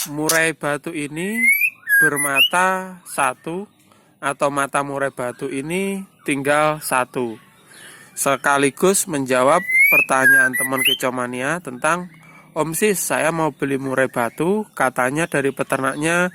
murai batu ini bermata satu atau mata murai batu ini tinggal satu, sekaligus menjawab pertanyaan teman Kicomania tentang Om Sis, saya mau beli murai batu, katanya dari peternaknya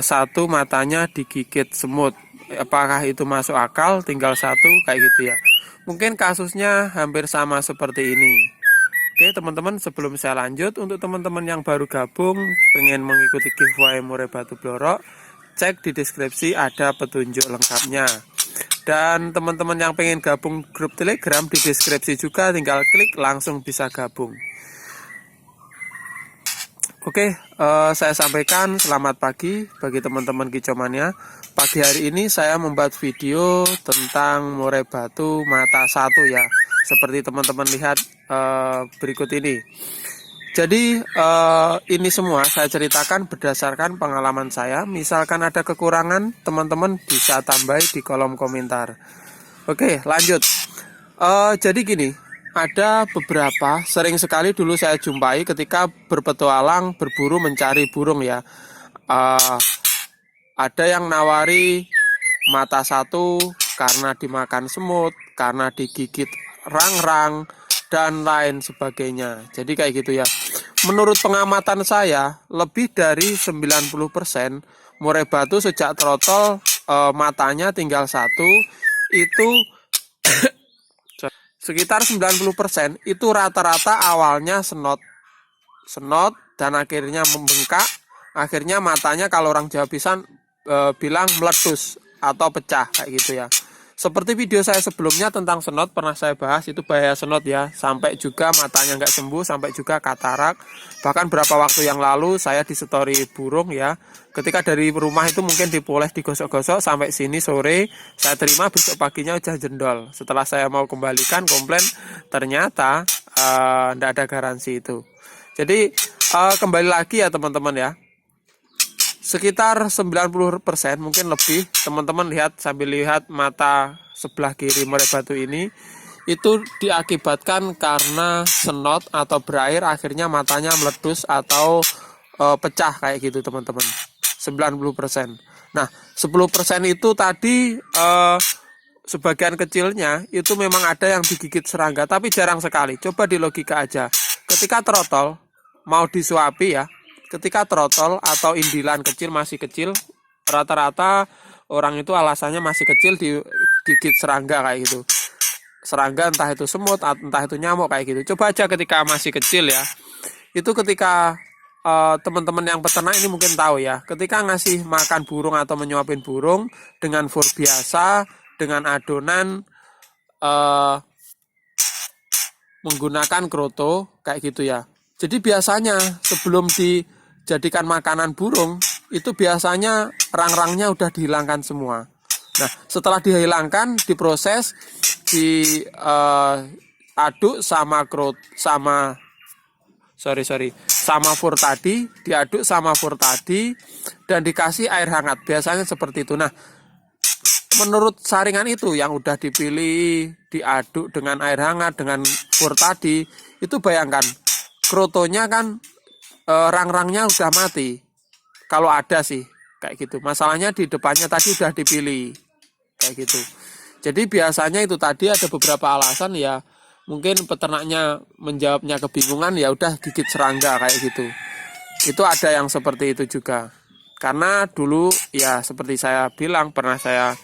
satu matanya digigit semut. Apakah itu masuk akal? Tinggal satu kayak gitu ya. Mungkin kasusnya hampir sama seperti ini. Oke teman-teman, sebelum saya lanjut, untuk teman-teman yang baru gabung pengen mengikuti giveaway murai batu blorok, cek di deskripsi ada petunjuk lengkapnya. Dan teman-teman yang pengen gabung grup Telegram, di deskripsi juga, tinggal klik langsung bisa gabung. Oke, saya sampaikan selamat pagi bagi teman-teman Kicomania. Pagi hari ini saya membuat video tentang murai batu mata satu ya, seperti teman-teman lihat berikut ini. Jadi ini semua saya ceritakan berdasarkan pengalaman saya. Misalkan ada kekurangan, teman-teman bisa tambah di kolom komentar. Oke, lanjut. Jadi gini, ada beberapa, sering sekali dulu saya jumpai ketika berpetualang berburu mencari burung ya. Ada yang nawari mata satu karena dimakan semut, karena digigit rang-rang, dan lain sebagainya. Jadi kayak gitu ya. Menurut pengamatan saya, lebih dari 90% murai batu sejak trotol matanya tinggal satu, itu sekitar 90% itu rata-rata awalnya senot dan akhirnya membengkak, akhirnya matanya kalau orang Jawa pisan bilang meletus atau pecah kayak gitu ya. Seperti video saya sebelumnya tentang senot pernah saya bahas, itu bahaya senot ya, sampai juga matanya nggak sembuh, sampai juga katarak. Bahkan berapa waktu yang lalu saya di story burung ya, ketika dari rumah itu mungkin dipoleh digosok-gosok sampai sini sore, saya terima besok paginya udah jendol. Setelah saya mau kembalikan komplain, ternyata nggak ada garansi itu. Jadi kembali lagi ya teman-teman ya, sekitar 90% mungkin lebih, teman-teman lihat sambil lihat mata sebelah kiri murai batu ini, itu diakibatkan karena senot atau berair, akhirnya matanya meletus atau pecah kayak gitu teman-teman. 90%. Nah 10% itu tadi sebagian kecilnya itu memang ada yang digigit serangga, tapi jarang sekali. Coba di logika aja, ketika trotol mau disuapi ya, ketika trotol atau indilan kecil masih kecil, rata-rata orang itu alasannya masih kecil digigit serangga kayak gitu. Serangga entah itu semut, entah itu nyamuk kayak gitu. Coba aja ketika masih kecil ya. Itu ketika teman-teman yang peternak ini mungkin tahu ya. Ketika ngasih makan burung atau menyuapin burung dengan fur biasa, dengan adonan menggunakan kroto kayak gitu ya. Jadi biasanya sebelum dijadikan makanan burung, itu biasanya rang-rangnya udah dihilangkan semua. Nah, setelah dihilangkan, diproses, diaduk sama fur tadi, diaduk sama fur tadi, dan dikasih air hangat. Biasanya seperti itu. Nah, menurut saringan itu yang udah dipilih, diaduk dengan air hangat, dengan fur tadi, itu bayangkan, krotonya kan rang-rangnya udah mati. Kalau ada sih kayak gitu. Masalahnya di depannya tadi udah dipilih kayak gitu. Jadi biasanya itu tadi ada beberapa alasan ya. Mungkin peternaknya menjawabnya kebingungan, ya udah gigit serangga kayak gitu. Itu ada yang seperti itu juga. Karena dulu ya seperti saya bilang pernah saya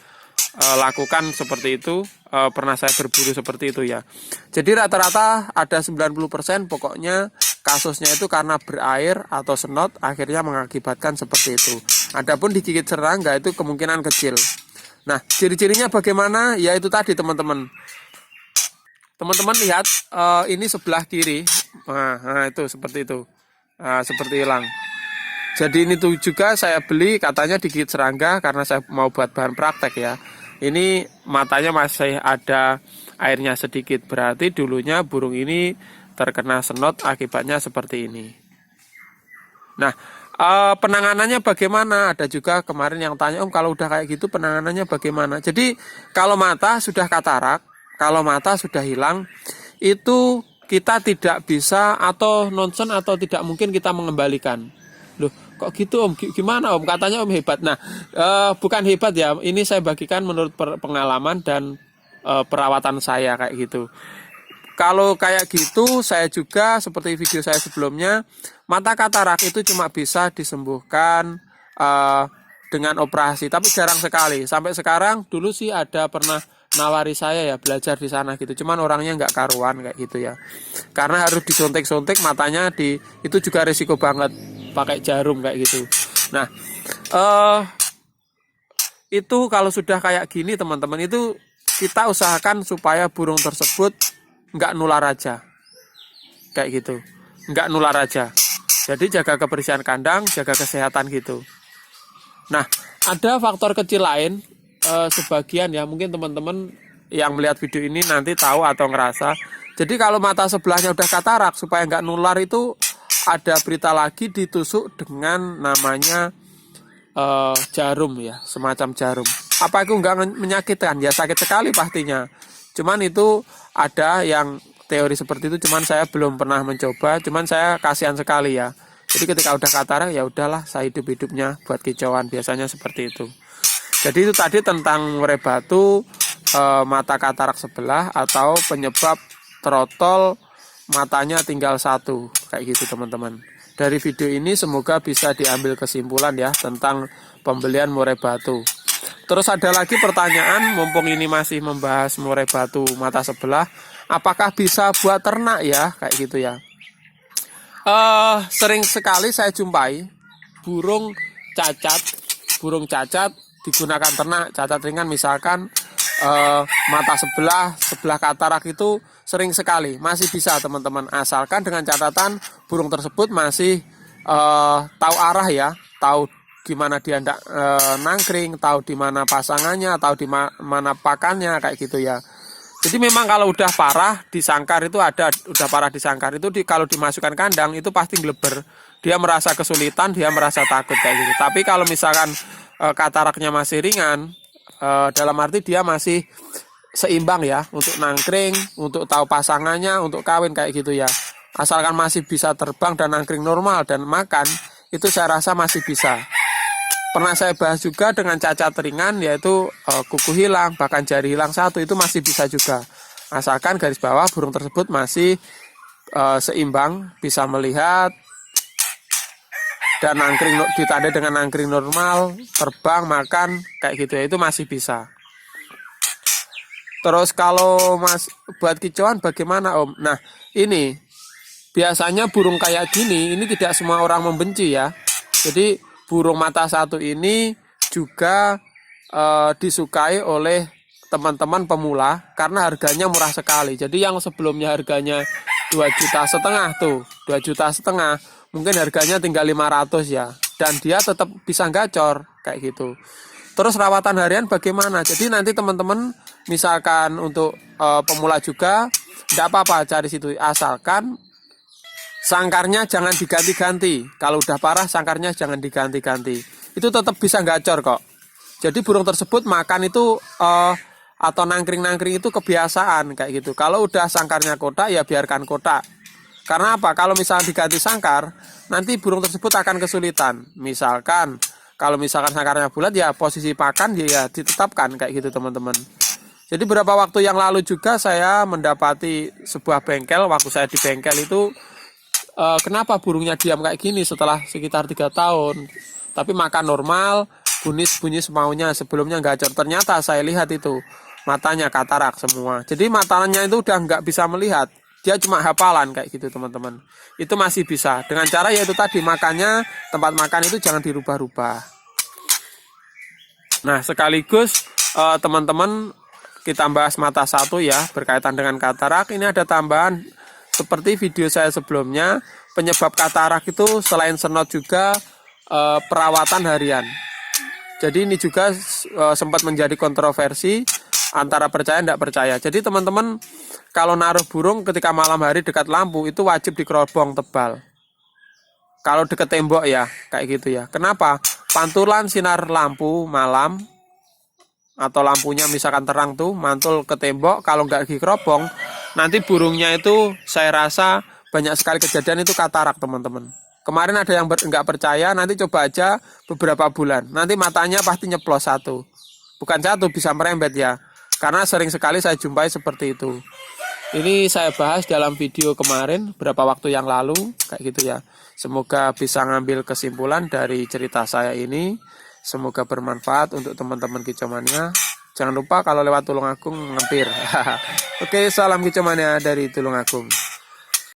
lakukan seperti itu, pernah saya berburu seperti itu ya. Jadi rata-rata ada 90% pokoknya kasusnya itu karena berair atau senot, akhirnya mengakibatkan seperti itu. Adapun digigit serangga itu kemungkinan kecil. Nah, ciri-cirinya bagaimana? Ya itu tadi teman-teman. Teman-teman lihat ini sebelah kiri. Nah itu seperti itu. Seperti hilang. Jadi ini tuh juga saya beli, katanya digigit serangga karena saya mau buat bahan praktek ya. Ini matanya masih ada airnya sedikit, berarti dulunya burung ini terkena senot, akibatnya seperti ini. Nah, penanganannya bagaimana? Ada juga kemarin yang tanya, Om kalau udah kayak gitu penanganannya bagaimana? Jadi kalau mata sudah katarak, kalau mata sudah hilang, itu kita tidak bisa atau nonsen atau tidak mungkin kita mengembalikan. Loh, kok gitu Om? Gimana Om? Katanya Om hebat. Nah, bukan hebat ya. Ini saya bagikan menurut pengalaman dan perawatan saya kayak gitu. Kalau kayak gitu, saya juga seperti video saya sebelumnya, mata katarak itu cuma bisa disembuhkan dengan operasi, tapi jarang sekali. Sampai sekarang, dulu sih ada pernah nawari saya ya belajar di sana gitu. Cuman orangnya nggak karuan kayak gitu ya. Karena harus disontek-sontek matanya itu juga risiko banget pakai jarum kayak gitu. Nah, itu kalau sudah kayak gini teman-teman itu kita usahakan supaya burung tersebut nggak nular aja kayak gitu, nggak nular aja. Jadi jaga kebersihan kandang, jaga kesehatan gitu. Nah, ada faktor kecil lain, sebagian ya mungkin teman-teman yang melihat video ini nanti tahu atau ngerasa. Jadi kalau mata sebelahnya udah katarak, supaya nggak nular itu ada berita lagi, ditusuk dengan namanya jarum ya, semacam jarum. Apa itu nggak menyakitkan? Ya sakit sekali pastinya. Cuman itu ada yang teori seperti itu, cuman saya belum pernah mencoba, cuman saya kasihan sekali ya. Jadi ketika udah katarak ya udahlah, saya hidup-hidupnya buat kicauan, biasanya seperti itu. Jadi itu tadi tentang murai batu, mata katarak sebelah atau penyebab trotol matanya tinggal satu kayak gitu teman-teman. Dari video ini semoga bisa diambil kesimpulan ya tentang pembelian murai batu. Terus ada lagi pertanyaan, mumpung ini masih membahas murai batu mata sebelah, apakah bisa buat ternak ya, kayak gitu ya. Sering sekali saya jumpai burung cacat digunakan ternak, cacat ringan misalkan mata sebelah katarak itu sering sekali, masih bisa teman-teman, asalkan dengan catatan burung tersebut masih tahu arah ya, tahu gimana dia nangkring, tahu di mana pasangannya, tahu di mana pakannya kayak gitu ya. Jadi memang kalau udah parah disangkar itu udah parah disangkar itu kalau dimasukkan kandang itu pasti ngeleber. Dia merasa kesulitan, dia merasa takut kayak gitu. Tapi kalau misalkan kataraknya masih ringan, dalam arti dia masih seimbang ya untuk nangkring, untuk tahu pasangannya, untuk kawin kayak gitu ya. Asalkan masih bisa terbang dan nangkring normal dan makan, itu saya rasa masih bisa. Pernah saya bahas juga dengan cacat ringan, yaitu kuku hilang, bahkan jari hilang satu, itu masih bisa juga. Asalkan garis bawah burung tersebut masih seimbang, bisa melihat, dan nangkring ditandai dengan nangkring normal, terbang, makan, kayak gitu ya, itu masih bisa. Terus kalau buat kicauan bagaimana Om? Nah ini, biasanya burung kayak gini, ini tidak semua orang membenci ya. Jadi burung mata satu ini juga disukai oleh teman-teman pemula karena harganya murah sekali. Jadi yang sebelumnya harganya 2,5 juta tuh, 2,5 juta, mungkin harganya tinggal 500 ya. Dan dia tetap bisa gacor kayak gitu. Terus rawatan harian bagaimana? Jadi nanti teman-teman misalkan untuk pemula juga tidak apa-apa cari situ, asalkan sangkarnya jangan diganti-ganti. Kalau udah parah sangkarnya jangan diganti-ganti. Itu tetap bisa gacor kok. Jadi burung tersebut makan itu atau nangkring-nangkring itu kebiasaan kayak gitu. Kalau udah sangkarnya kotak ya biarkan kotak. Karena apa? Kalau misalnya diganti sangkar, nanti burung tersebut akan kesulitan. Misalkan kalau misalkan sangkarnya bulat ya posisi pakan ya ditetapkan kayak gitu teman-teman. Jadi beberapa waktu yang lalu juga saya mendapati sebuah bengkel. Waktu saya di bengkel itu kenapa burungnya diam kayak gini setelah sekitar 3 tahun, tapi makan normal, bunyi semaunya, sebelumnya gacor. Ternyata saya lihat itu matanya katarak semua. Jadi matanya itu udah nggak bisa melihat, dia cuma hafalan kayak gitu teman-teman. Itu masih bisa dengan cara yaitu tadi, makannya, tempat makan itu jangan dirubah-rubah. Nah sekaligus teman-teman kita bahas mata satu ya, berkaitan dengan katarak. Ini ada tambahan seperti video saya sebelumnya, penyebab katarak itu selain senot juga perawatan harian. Jadi ini juga sempat menjadi kontroversi antara percaya dan tidak percaya. Jadi teman-teman kalau naruh burung ketika malam hari dekat lampu itu wajib dikerobong tebal. Kalau dekat tembok ya, kayak gitu ya. Kenapa? Pantulan sinar lampu malam atau lampunya misalkan terang tuh mantul ke tembok, kalau nggak dikerobong nanti burungnya itu saya rasa banyak sekali kejadian itu katarak teman-teman. Kemarin ada yang nggak percaya, nanti coba aja beberapa bulan. Nanti matanya pasti nyeplos satu. Bukan satu, bisa merembet ya. Karena sering sekali saya jumpai seperti itu. Ini saya bahas dalam video kemarin, beberapa waktu yang lalu, kayak gitu ya. Semoga bisa ngambil kesimpulan dari cerita saya ini. Semoga bermanfaat untuk teman-teman kicomania. Jangan lupa kalau lewat Tulungagung mampir. Oke, salam kicomania dari Tulungagung.